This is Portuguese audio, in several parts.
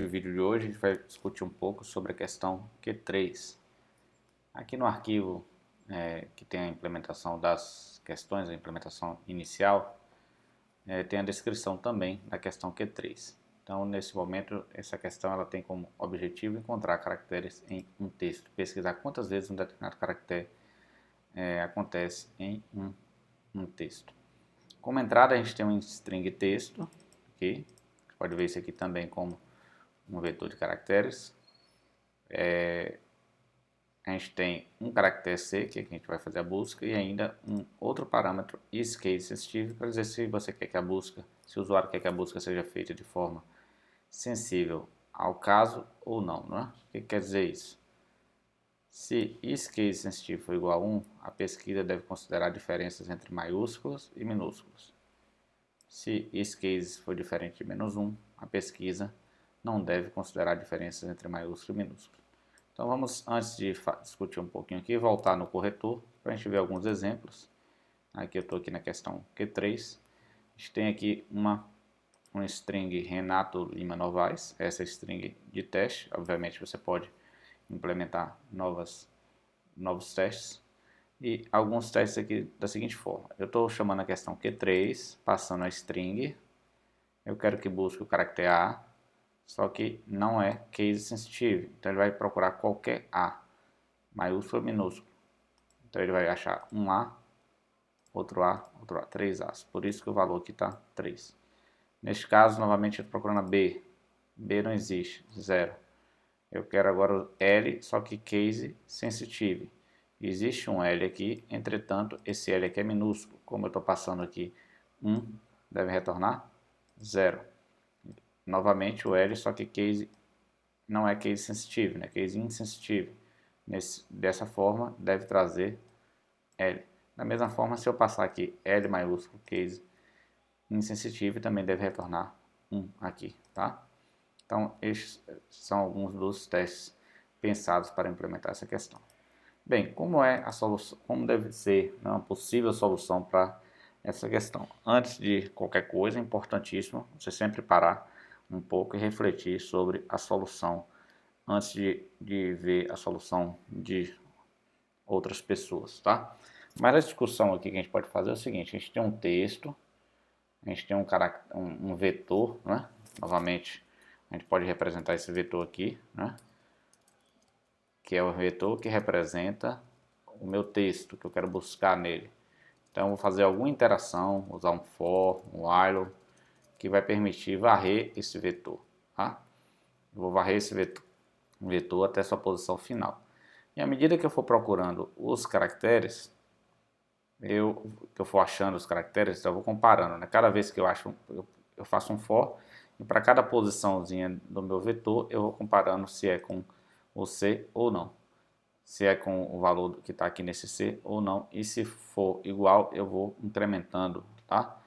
No vídeo de hoje a gente vai discutir um pouco sobre a questão Q3. Aqui no arquivo que tem a implementação das questões, a implementação inicial, tem a descrição também da questão Q3. Então, nesse momento, essa questão ela tem como objetivo encontrar caracteres em um texto, pesquisar quantas vezes um determinado caractere acontece em um texto. Como entrada, a gente tem um string texto, ok? Pode ver isso aqui também como um vetor de caracteres. A gente tem um caractere C, que aqui a gente vai fazer a busca, e ainda um outro parâmetro isCaseSensitive, para dizer se você quer que a busca, se o usuário quer que a busca seja feita de forma sensível ao caso ou não, não é? O que quer dizer isso? Se isCaseSensitive for igual a 1, a pesquisa deve considerar diferenças entre maiúsculos e minúsculos. Se isCase for diferente de -1, a pesquisa não deve considerar diferenças entre maiúsculo e minúsculo. Então vamos, antes de discutir um pouquinho aqui, voltar no corretor para a gente ver alguns exemplos. Aqui eu estou aqui na questão Q3. A gente tem aqui um string Renato Lima Novaes, essa é a string de teste. Obviamente você pode implementar novos testes. E alguns testes aqui da seguinte forma. Eu estou chamando a questão Q3, passando a string. Eu quero que busque o caractere A, só que não é case sensitive. Então ele vai procurar qualquer A, maiúsculo ou minúsculo. Então ele vai achar um A, outro A, 3 A's. Por isso que o valor aqui está 3. Neste caso, novamente, eu estou procurando a B. B não existe, 0. Eu quero agora o L, só que case sensitive. Existe um L aqui, entretanto, esse L aqui é minúsculo. Como eu estou passando aqui 1, deve retornar 0. Novamente o L, só que case não é case sensitive, né? Case insensitive. Dessa forma, deve trazer L. Da mesma forma, se eu passar aqui L maiúsculo, case insensitive, também deve retornar 1 aqui, tá? Então, estes são alguns dos testes pensados para implementar essa questão. Bem, como é a solução, como deve ser uma possível solução para essa questão? Antes de qualquer coisa, é importantíssimo você sempre parar um pouco e refletir sobre a solução antes de ver a solução de outras pessoas, tá? Mas a discussão aqui que a gente pode fazer é o seguinte: a gente tem um texto, a gente tem um vetor, né? Novamente, a gente pode representar esse vetor aqui, né? Que é o vetor que representa o meu texto, que eu quero buscar nele. Então, eu vou fazer alguma interação, usar um for, um while, que vai permitir varrer esse vetor, tá? Eu vou varrer esse vetor até sua posição final. E à medida que eu for procurando os caracteres, que eu for achando os caracteres, então eu vou comparando, né? Cada vez que eu faço um for, e para cada posiçãozinha do meu vetor, eu vou comparando se é com o C ou não. Se é com o valor que está aqui nesse C ou não. E se for igual, eu vou incrementando, tá?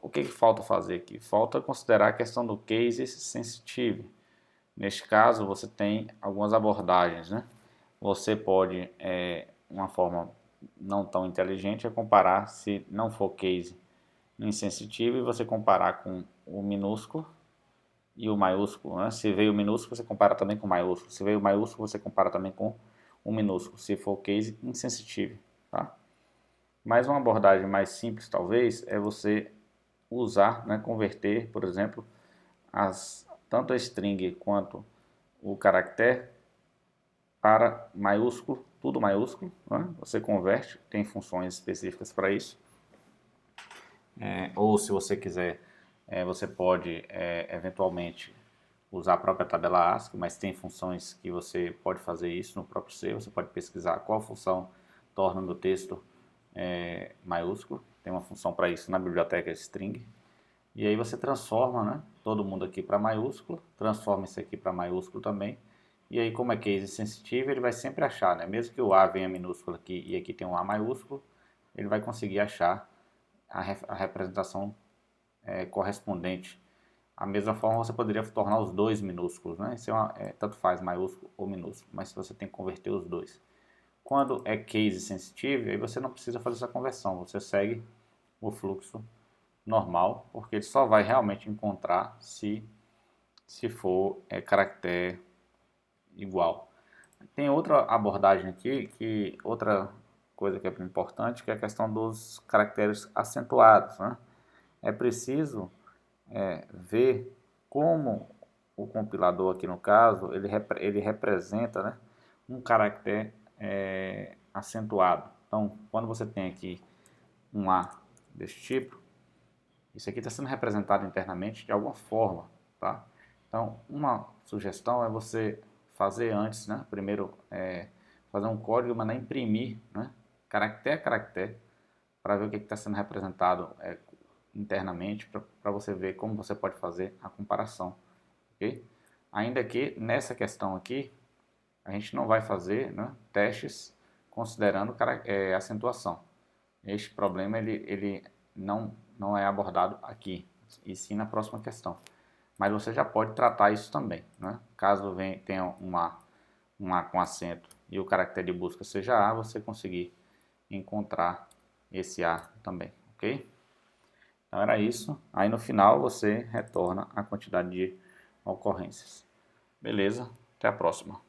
O que falta fazer aqui? Falta considerar a questão do case sensitive. Neste caso, você tem algumas abordagens, né? Você pode, uma forma não tão inteligente, é comparar se não for case insensitivo e você comparar com o minúsculo e o maiúsculo, né? Se veio o minúsculo, você compara também com o maiúsculo. Se veio o maiúsculo, você compara também com o minúsculo, se for case insensitive, tá? Mas uma abordagem mais simples, talvez, é você usar, né, converter, por exemplo, tanto a string quanto o caractere para maiúsculo, tudo maiúsculo, né? Você converte, tem funções específicas para isso. Ou se você quiser, você pode eventualmente usar a própria tabela ASCII, mas tem funções que você pode fazer isso no próprio C. Você pode pesquisar qual função torna o meu texto maiúsculo. Tem uma função para isso na biblioteca string. E aí você transforma, né, todo mundo aqui para maiúsculo, transforma isso aqui para maiúsculo também. E aí, como é case sensitivo, ele vai sempre achar, né? Mesmo que o A venha minúsculo aqui e aqui tem um A maiúsculo, ele vai conseguir achar a representação correspondente. A mesma forma você poderia tornar os dois minúsculos, né? Isso tanto faz maiúsculo ou minúsculo, mas você tem que converter os dois. Quando é case sensitive, aí você não precisa fazer essa conversão, você segue o fluxo normal, porque ele só vai realmente encontrar se se for caractere igual. Tem outra abordagem aqui, outra coisa que é importante, que é a questão dos caracteres acentuados, né? É preciso ver como o compilador aqui no caso, ele representa, né, um caractere acentuado. Então, quando você tem aqui um A desse tipo, isso aqui está sendo representado internamente de alguma forma, tá? Então, uma sugestão é você fazer antes, né? Primeiro, fazer um código, mandar imprimir, né? Caractere a caractere, para ver o que está sendo representado internamente, para você ver como você pode fazer a comparação, ok? Ainda que nessa questão aqui, a gente não vai fazer, né, testes considerando acentuação. Este problema ele não é abordado aqui, e sim na próxima questão. Mas você já pode tratar isso também, né? Caso tenha um A com acento e o caractere de busca seja A, você conseguir encontrar esse A também, ok? Então era isso. Aí no final você retorna a quantidade de ocorrências. Beleza? Até a próxima.